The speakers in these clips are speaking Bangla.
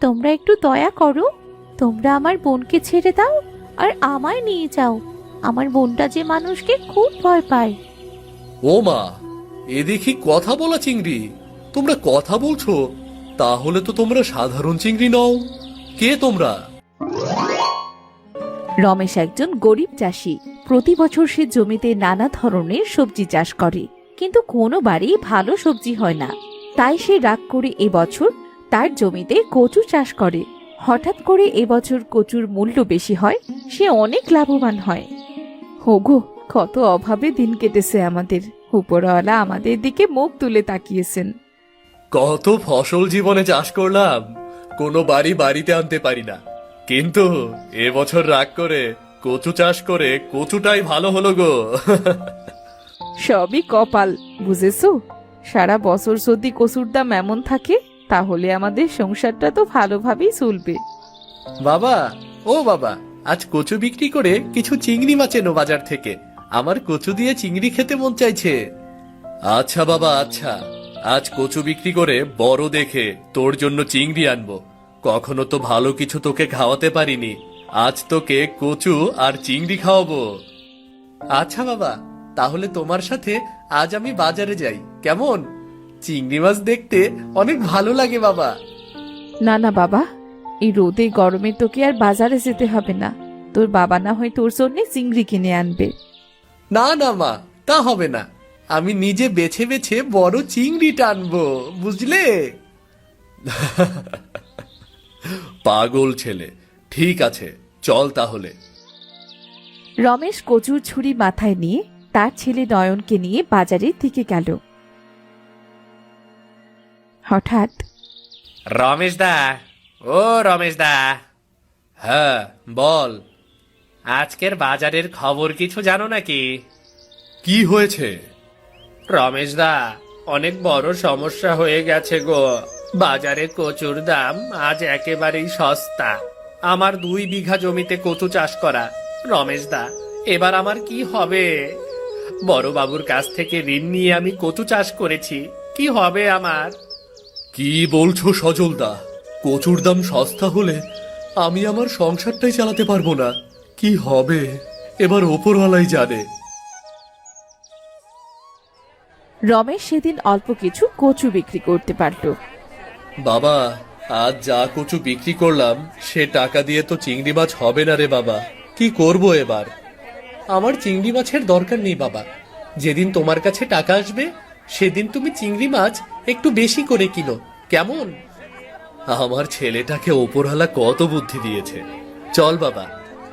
তোমরা একটু দয়া করো, তোমরা আমার বোনকে ছেড়ে দাও আর আমায় নিয়ে যাও। আমার বোনটা যে মানুষকে খুব ভয় পায়। ও মা, এ দেখি কথা বলা চিংড়ি। তোমরা কথা বলছো? তাহলে তো তোমরা সাধারণ চিংড়ি নও। কে তোমরা? রমেশ একজন গরিব চাষি। প্রতি বছর সে জমিতে নানা ধরনের সবজি চাষ করে, কিন্তু কোনোবারই ভালো সবজি হয় না। তাই সে রাগ করে এবছর তার জমিতে কচু চাষ করে। হঠাৎ করে এবছর কচুর মূল্য বেশি হয়, সে অনেক লাভবান হয়। হোগো, কত অভাবে দিন কেটেছে আমাদের। উপরওয়ালা আমাদের দিকে মুখ তুলে তাকিয়েছেন। কত ফসল জীবনে চাষ করলাম, কোনো বাড়িতে আনতে পারি না। কিন্তু এবছর রাগ করে কচু চাষ করে কচুটাই ভালো হলো গো। সবই কপাল, বুঝেছো? সারা বছর যদি কচুর দাম এমন থাকে, তাহলে আমাদের সংসারটা তো ভালোভাবেই চলবে। বাবা, ও বাবা, আজ কচু বিক্রি করে কিছু চিংড়ি মাছ এনো বাজার থেকে। আমার কচু দিয়ে চিংড়ি খেতে মন চাইছে। আচ্ছা বাবা, আচ্ছা, আজ কচু বিক্রি করে বড় দেখে তোর জন্য চিংড়ি আনবো। কখনো তো ভালো কিছু তোকে খাওয়াতে পারিনি, আজ তোকে কচু আর চিংড়ি খাওয়াবো। আচ্ছা বাবা, তাহলে তোমার সাথে আজ আমি বাজারে যাই, কেমন? চিংড়ি মাছ দেখতে অনেক ভালো লাগে বাবা। না না বাবা, এই রোদে গরমে তোকে আর বাজারে যেতে হবে না। তোর বাবা না হয় তোর জন্য চিংড়ি কিনে আনবে। না না মা, তা হবে না। আমি নিজে বেছে বেছে বড় চিংড়ি টানবো, বুঝলে? পাগল ছেলে। ঠিক আছে, চল তাহলে। রমেশ কচুর ছুরি মাথায় নিয়ে তার ছেলে নয়নকে নিয়ে বাজারের দিকে গেল। হঠাৎ রমেশ দা, ও রমেশ দা। হ্যাঁ, বল। আজকের বাজারের খবর কিছু জানো নাকি? কি হয়েছে? রমেশ দা, অনেক বড় সমস্যা হয়ে গেছে গো। বাজারে কচুর দাম আজ একেবারেই সস্তা। আমার 2 বিঘা জমিতে কচু চাষ করা। রমেশ দা, এবার আমার কি হবে? বড় বাবুর কাছ থেকে ঋণ নিয়ে আমি কচু চাষ করেছি, কি হবে আমার? কি বলছো সজলদা? কচুর দাম সস্তা হলে আমি আমার সংসারটাই চালাতে পারবো না। কি হবে এবার ওপরওয়ালাই জানে। রমেশ সেদিন অল্প কিছু কচু বিক্রি করতে পারল। বাবা, আজ যা কচু বিক্রি করলাম সে টাকা দিয়ে তো চিংড়ি মাছ হবে না রে বাবা। কি করব এবার? আমার চিংড়ি মাছের দরকার নেই বাবা। যেদিন তোমার কাছে টাকা আসবে সেদিন তুমি চিংড়ি মাছ একটু বেশি করে কিনো, কেমন? আমার ছেলেটাকে ওপরওয়ালা কত বুদ্ধি দিয়েছে। চল বাবা,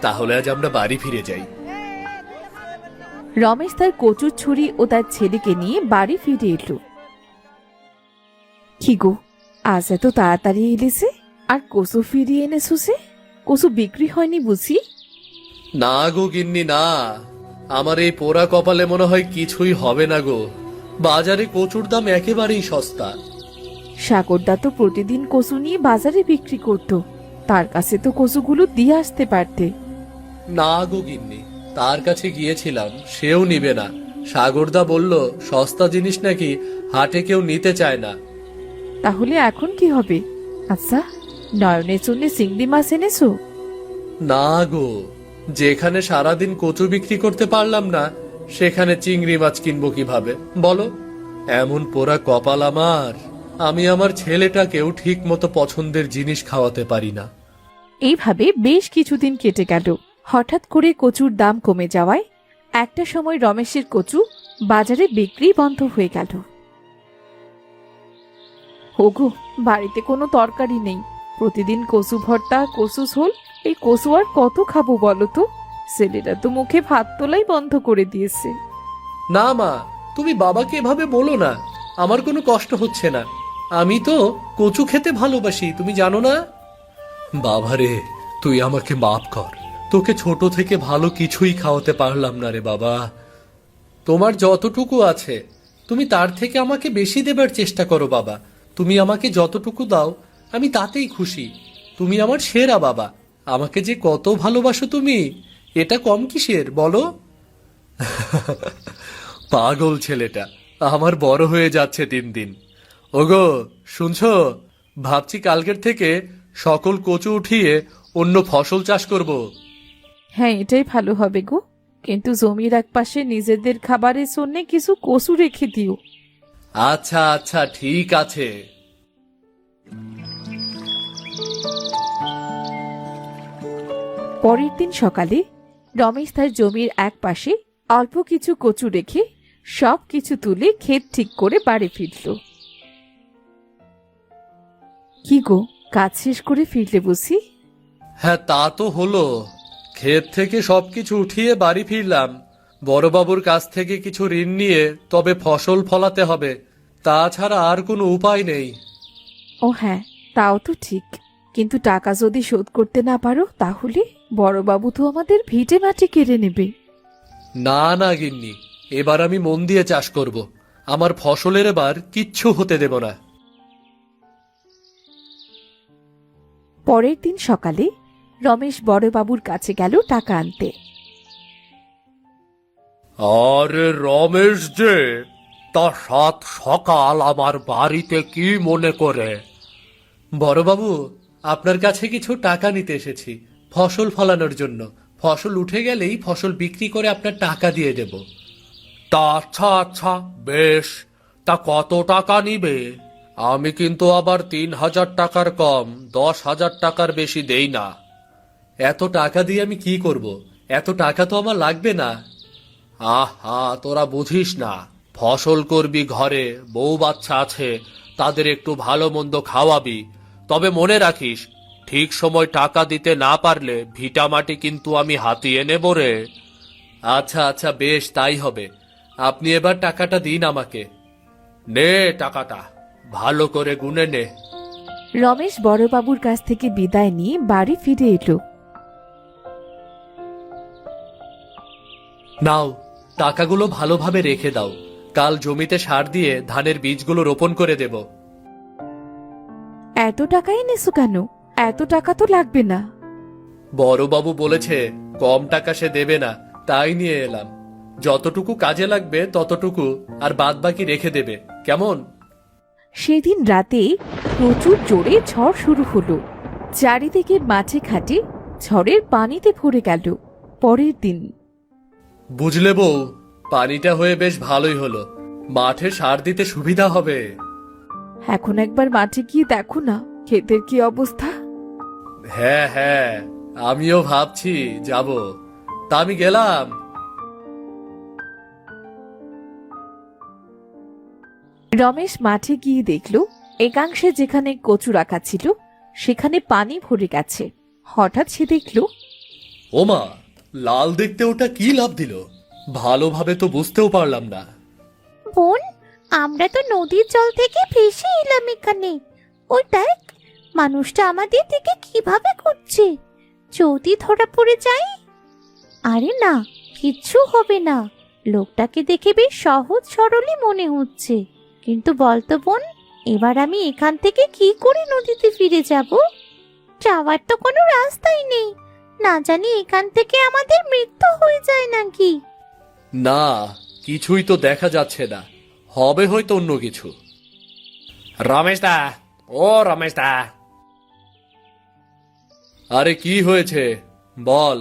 তাহলে আজ আমরা বাড়ি ফিরে যাই। রমেশ তার কচুর ছুরি ও তার ছেলেকে নিয়ে বাড়ি ফিরে এলো। কি গো, আজ এত তাড়াতাড়ি এলেছে আর কচু ফিরিয়ে এনেছো যে? কচু বিক্রি হয়নি বুঝি? না গো গিন্নি, না। আমার এই পোড়া কপালে মনে হয় কিছুই হবে না গো। বাজারে কচুর দাম একেবারেই সস্তা। সাগরদা তো প্রতিদিন কচু নিয়ে বাজারে বিক্রি করত, তার কাছে তো কচুগুলো দিয়ে আসতে পারতে। না গো গিন্নি, তার কাছে গিয়েছিলাম, সেও নিবে না। সাগরদা বলল সস্তা জিনিস নাকি হাটে কেউ নিতে চায় না। তাহলে এখন কি হবে? আচ্ছা, নয়নের জন্য চিংড়ি মাছ এনেছো? না গো, যেখানে সারাদিন কচু বিক্রি করতে পারলাম না সেখানে চিংড়ি মাছ কিনবো কিভাবে বলো? এমন পোড়া কপাল আমার, আমি আমার ছেলেটাকেও ঠিক মতো পছন্দের জিনিস খাওয়াতে পারি না। এইভাবে বেশ কিছুদিন কেটে গেল। হঠাৎ করে কচুর দাম কমে যাওয়ায় একটা সময় রমেশের কচু বাজারে বিক্রি বন্ধ হয়ে গেল। ওগো, বাড়িতে কোনো তরকারি নেই। প্রতিদিন কচু ভর্তা, কচু ঝোল, এই কচু আর কত খাবো বলো তো? ছেলেটা তো মুখে ভাত তোলাই বন্ধ করে দিয়েছে। না মা, তুমি বাবাকে এভাবে বলো না। আমার কোনো কষ্ট হচ্ছে না। আমি তো কচু খেতে ভালোবাসি, তুমি জানো না? বাবারে, তুই আমাকে মাফ কর। তোকে ছোট থেকে ভালো কিছুই খাওয়াতে পারলাম না রে বাবা। তোমার যতটুকু আছে তুমি তার থেকে আমাকে বেশি দেবার চেষ্টা করো বাবা। তুমি আমাকে যতটুকু দাও আমি তাতেই খুশি। তুমি আমার সেরা বাবা। আমাকে যে কত ভালোবাসো তুমি, এটা কম কিসের বলো? পাগল ছেলেটা আমার বড় হয়ে যাচ্ছে দিন দিন। ওগো, শুনছো? ভাবছি কালকের থেকে সকল কচু উঠিয়ে অন্য ফসল চাষ করব। হ্যাঁ, এটাই ভালো হবে গো। কিন্তু জমির একপাশে নিজেদের খাবারের জন্য কিছু কচু রেখে দিও। আচ্ছা আচ্ছা, ঠিক আছে। পরের দিন সকালে রমেশ তার জমির একপাশে অল্প কিছু কচু রেখে সব কিছু তুলে ক্ষেত ঠিক করে বাড়ি ফিরল। কি গো, কাজ শেষ করে ফিরলে বুঝি? হ্যাঁ, তা তো হলো। ক্ষেত থেকে সবকিছু উঠিয়ে বাড়ি ফিরলাম। বড়বাবুর কাছ থেকে কিছু ঋণ নিয়ে তবে ফসল ফলাতে হবে, তাছাড়া আর কোনো উপায় নেই। ও হ্যাঁ, তাও তো ঠিক। কিন্তু টাকা যদি শোধ করতে না পারো তাহলে বড়বাবু তো আমাদের ভিটে মাটি কেড়ে নেবে। না না গিন্নি, এবার আমি মন দিয়ে চাষ করব। আমার ফসলের এবার কিচ্ছু হতে দেব না। পরের দিন সকালে রমেশ বড়বাবুর কাছে গেল টাকা আনতে। আরে রমেশ যে, তা সাত সকাল আমার বাড়িতে কি মনে করে? বড়বাবু, আপনার কাছে কিছু টাকা নিতে এসেছি ফসল ফলানোর জন্য। ফসল উঠে গেলেই ফসল বিক্রি করে আপনার টাকা দিয়ে দেব। তা আচ্ছা আচ্ছা, বেশ। তা কত টাকা নিবে? আমি কিন্তু আবার 3,000 টাকার কম 10,000 টাকার বেশি দেই না। এত টাকা দিয়ে আমি কি করব? এত টাকা তো আমার লাগবে না। আহা, তোরা বুঝিস না। ফসল করবি ঘরে, বউ বাচ্চা আছে, তাদের একটু ভালো মন্দ খাওয়াবি। তবে মনে রাখিস, ঠিক সময় টাকা দিতে না পারলে ভিটা মাটি কিন্তু আমি হাতিয়ে নেব রে। আচ্ছা আচ্ছা, বেশ, তাই হবে। আপনি এবার টাকাটা দিন আমাকে। নে টাকাটা, ভালো করে গুনে নে। রমেশ বড়বাবুর কাছ থেকে বিদায় নিয়ে বাড়ি ফিরে এলো। নাও, টাকাগুলো ভালোভাবে রেখে দাও। কাল জমিতে সার দিয়ে ধানের বীজগুলো রোপণ করে দেব। এত টাকা এনেছো কেন? এত টাকা তো লাগবে না। বড়বাবু বলেছে কম টাকা সে দেবে না, তাই নিয়ে এলাম। যতটুকু কাজে লাগবে ততটুকু, আর বাদ বাকি রেখে দেবে, কেমন? সেদিন রাতে প্রচুর জোরে ঝড় শুরু হলো। চারিদিকে মাঠে ঘাটে ঝড়ের পানিতে ভরে গেল। পরের দিন বুঝলে বউ, পানিটা হয়ে বেশ ভালোই হলো। মাঠে সার দিতে সুবিধা হবে। এখন একবার মাঠে গিয়ে দেখো না ক্ষেতের কি অবস্থা। হ্যাঁ হ্যাঁ, আমিও ভাবছি যাব। তা আমি গেলাম। রমেশ মাঠে গিয়ে দেখল একাংশে যেখানে কচু রাখা ছিল সেখানে পানি ভরে গেছে। হঠাৎ সে দেখল, ওমা, লাল দেখতে ওটা কি লাভ দিল? ভালোভাবে তো বুঝতেও পারলাম না। বোন, আমরা তো নদীর জল থেকে ভেসে এলাম এখানে। ওই দেখ, মানুষটা আমাদের দিকে কিভাবে করছে। যদি ধরা পড়ে যাই? আরে না, কিচ্ছু হবে না। লোকটাকে দেখে বেশ সহজ সরলই মনে হচ্ছে। কিন্তু বলতো বোন, এবার আমি এখান থেকে কি করে নদীতে ফিরে যাব? যাওয়ার তো কোনো রাস্তাই নেই। না জানি এখান থেকে আমাদের মৃত্যু হয়ে যায় নাকি। না, কিছুই তো দেখা যাচ্ছে না। হবে হয়তো অন্য কিছু। রমেশ দা, ও রমেশ দা। আরে কি হয়েছে বল।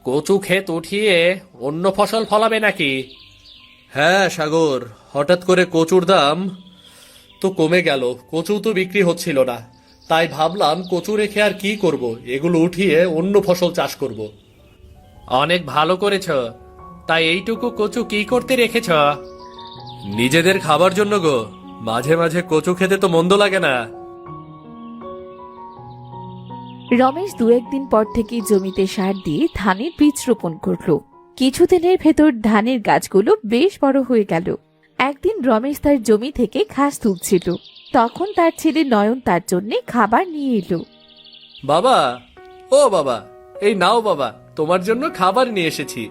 কচু ক্ষেত উঠিয়ে অন্য ফসল ফলাবে নাকি? হ্যাঁ সাগর, হঠাৎ করে কচুর দাম তো কমে গেল। কচু তো বিক্রি হচ্ছিল না, তাই ভাবলাম কচু রেখে আর কি করব, এগুলো উঠিয়ে অন্য ফসল চাষ করব। অনেক ভালো করেছ। তাই এইটুকু কচু কি করতে রেখেছ? নিজেদের খাবার জন্য গো। মাঝে মাঝে কচু খেতে তো মন্দ লাগে না। রমেশ দু একদিন পর থেকে জমিতে সার দিয়ে ধানের বীজ রোপণ করলো। কিছুদিনের ভেতর ধানের গাছগুলো বেশ বড় হয়ে গেল। একদিন রমেশ তার জমি থেকে ঘাস তুলছিল, তখন তার ছেলে নয়ন তার জন্য খাবার নিয়ে এলো। বাবা, ও বাবা, এই নাও বাবা, তোমার জন্য খাবার নিয়ে এসেছি।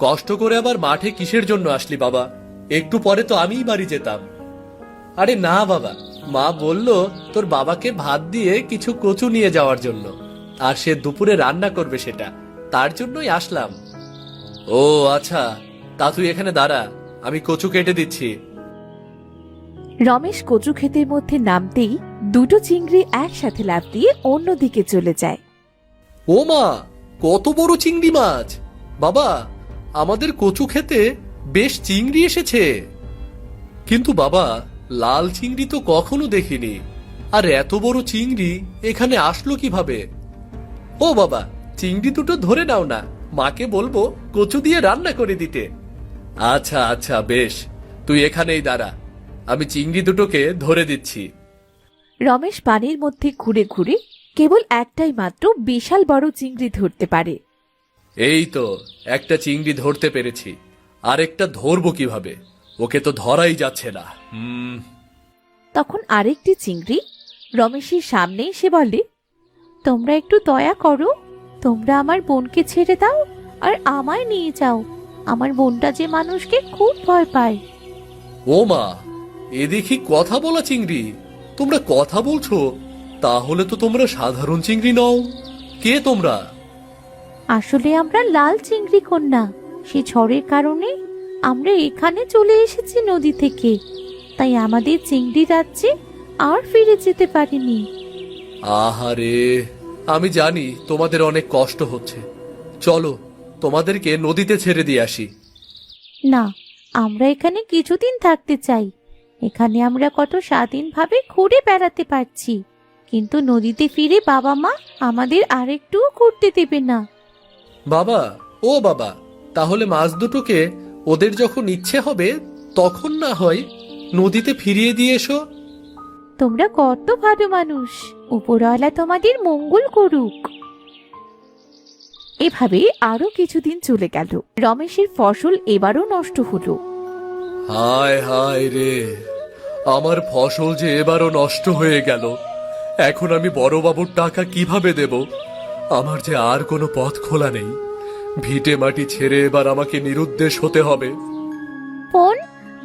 কষ্ট করে আবার মাঠে কিসের জন্য আসলি বাবা? একটু পরে তো আমিই বাড়ি যেতাম। আরে না বাবা, মা বলল তোর বাবাকে ভাত দিয়ে কিছু কচু নিয়ে যাওয়ার জন্য, আর সে দুপুরে রান্না করবে সেটা, তার জন্যই আসলাম। ও আচ্ছা, তা তুই এখানে দাঁড়া, আমি কচু কেটে দিচ্ছি। রমেশ কচু ক্ষেতের মধ্যে নামতেই দুটো চিংড়ি একসাথে লাফ দিয়ে অন্যদিকে চলে যায়। ও মা, কত বড় চিংড়ি মাছ! বাবা, আমাদের কচু খেতে বেশ চিংড়ি এসেছে। কিন্তু বাবা, লাল চিংড়ি তো কখনো দেখিনি, আর এত বড় চিংড়ি এখানে আসলো কিভাবে? ও বাবা, চিংড়ি দুটো ধরে নাও না, মাকে বলবো কচু দিয়ে রান্না করে দিতে। আচ্ছা আচ্ছা, বেশ, তুই এখানেই দাঁড়া, আমি চিংড়ি দুটোকে ধরে দিচ্ছি। রমেশ পানির মধ্যে ঘুরে ঘুরে কেবল একটাই মাত্র বিশাল বড় চিংড়ি ধরতে পারে। এই তো একটা চিংড়ি ধরতে পেরেছি, আরেকটা ধরবো কিভাবে? ওকে তো ধরাই যাচ্ছে না। তখন আরেকটি চিংড়ি রমেশের সামনে এসে বলে, তোমরা একটু দয়া করো, তোমরা আমার বোনকে ছেড়ে দাও আর আমায় নিয়ে যাও। আমার বোনটা যে মানুষকে খুব ভয় পায়। ও মা, এ দেখি কথা বলা চিংড়ি, তোমরা কথা বলছো? তাহলে তো তোমরা সাধারণ চিংড়ি নও। কে তোমরা? আসলে আমরা লাল চিংড়ি কন্যা। সে ঝড়ের কারণে আমরা এখানে চলে এসেছি নদী থেকে, তাই আমাদের চিংড়ি রাজ্যে আর ফিরে যেতে পারিনি। আহারে, আমি জানি তোমাদের অনেক কষ্ট হচ্ছে, চলো তোমাদেরকে নদীতে ছেড়ে দিয়ে আসি। না, আমরা এখানে কিছুদিন থাকতে চাই। এখানে আমরা কত স্বাধীনভাবে ঘুরে বেড়াতে পারছি, কিন্তু নদীতে ফিরে বাবা মা আমাদের আরেকটু ঘুরতে দেবে না। বাবা, ও বাবা, তাহলে মাছ দুটোকে ওদের যখন ইচ্ছে হবে তখন না হয় নদীতে ফিরিয়ে দিয়ে এসো। তোমরা কত ভালো মানুষ, উপরওয়ালা তোমাদের মঙ্গল করুক। এভাবে আরো কিছুদিন চলে গেল। রমেশের ফসল এবারও নষ্ট হলো। হায় হায় রে, আমার ফসল যে এবারও নষ্ট হয়ে গেল। এখন আমি বড়বাবুর টাকা কিভাবে দেব? আমার যে আর কোনো পথ খোলা নেই। ভিটে মাটি ছেড়ে এবার আমাকে নিরুদ্দেশ হতে হবে। বোন,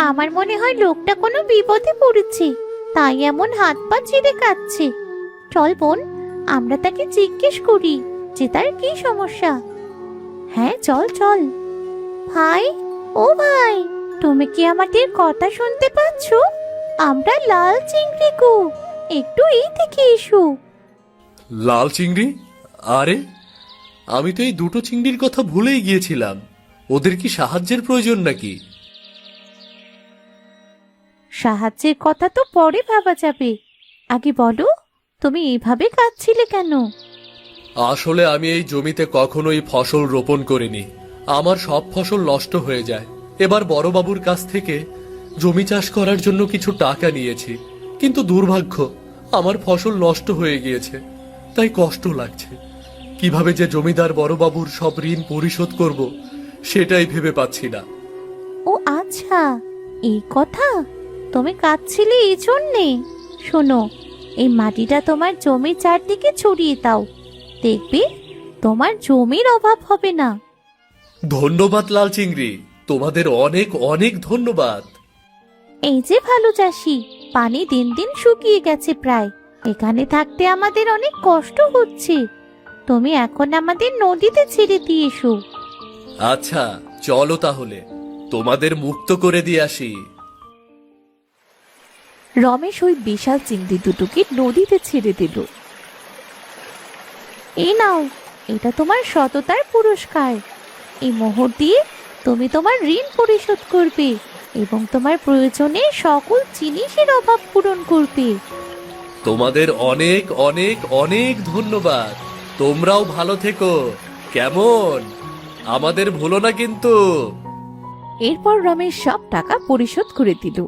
আমার মনে হয় লোকটা কোনো বিপদে পড়েছে, তাই এমন হাত পা ছিঁড়ে কাঁদছে। চল বোন, আমরা তাকে জিজ্ঞেস করি যে তার কি সমস্যা। হ্যাঁ, চল চল। ভাই, ও ভাই, তুমি কি আমাদের কথা শুনতে পাচ্ছ? আমরা লাল চিংড়ি গো, একটু এই থেকে এসো। লাল চিংড়ি? আরে, আমি তো এই দুটো চিংড়ির কথা ভুলেই গিয়েছিলাম। ওদের কি সাহায্যের প্রয়োজন নাকি? সাহায্যের কথা তো পরে ভাবা যাবে, আগে বলো তুমি এভাবে কাঁদছিলে কেন? আসলে আমি এই জমিতে কখনোই ফসল রোপণ করিনি। আমার সব ফসল নষ্ট হয়ে যায়। এবার বড়বাবুর কাছ থেকে জমি চাষ করার জন্য কিছু টাকা নিয়েছি, কিন্তু দুর্ভাগ্য, আমার ফসল নষ্ট হয়ে গিয়েছে। তাই কষ্ট লাগছে। কিভাবে যে জমিদার বড়বাবুর সব ঋণ পরিশোধ করব সেটাই ভেবে পাচ্ছি না। ও আচ্ছা, এই কথা। তুমি কাঁদছিলে এই জন্যে? শোনো, এই মাটিটা তোমার জমির চারদিকে ছড়িয়ে দাও, দেখবে তোমার জমির অভাব হবে না। ধন্যবাদ লাল চিংড়ি, তোমাদের অনেক অনেক ধন্যবাদ। এই যে ভালো চাষি, পানি দিন দিন শুকিয়ে গেছে প্রায়। এখানে থাকতে আমাদের অনেক কষ্ট হচ্ছে। তুমি এখন আমাদের নদীতে ছেড়ে দিয়ে এসো। আচ্ছা, চলো তাহলে, তোমাদের মুক্ত করে দিয়ে আসি। রমেশ ওই বিশাল চিংড়ি দুটোকে নদীতে ছেড়ে দিল। এই নাও, এটা তোমার সততার পুরস্কার। এই মোহর দিয়ে তুমি তোমার ঋণ পরিশোধ করবে এবং তোমার প্রয়োজনে সকল জিনিসের অভাব পূরণ করবে। তোমাদের অনেক অনেক অনেক ধন্যবাদ। তোমরাও ভালো থেকো, কেমন? আমাদের ভুলো না কিন্তু। এরপর রমেশ সব টাকা পরিশোধ করে দিল।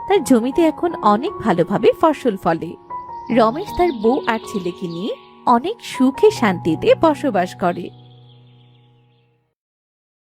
তার জমিতে এখন অনেক ভালোভাবে ফসল ফলে। রমেশ তার বউ আর ছেলেকে নিয়ে অনেক সুখে শান্তিতে বসবাস করে।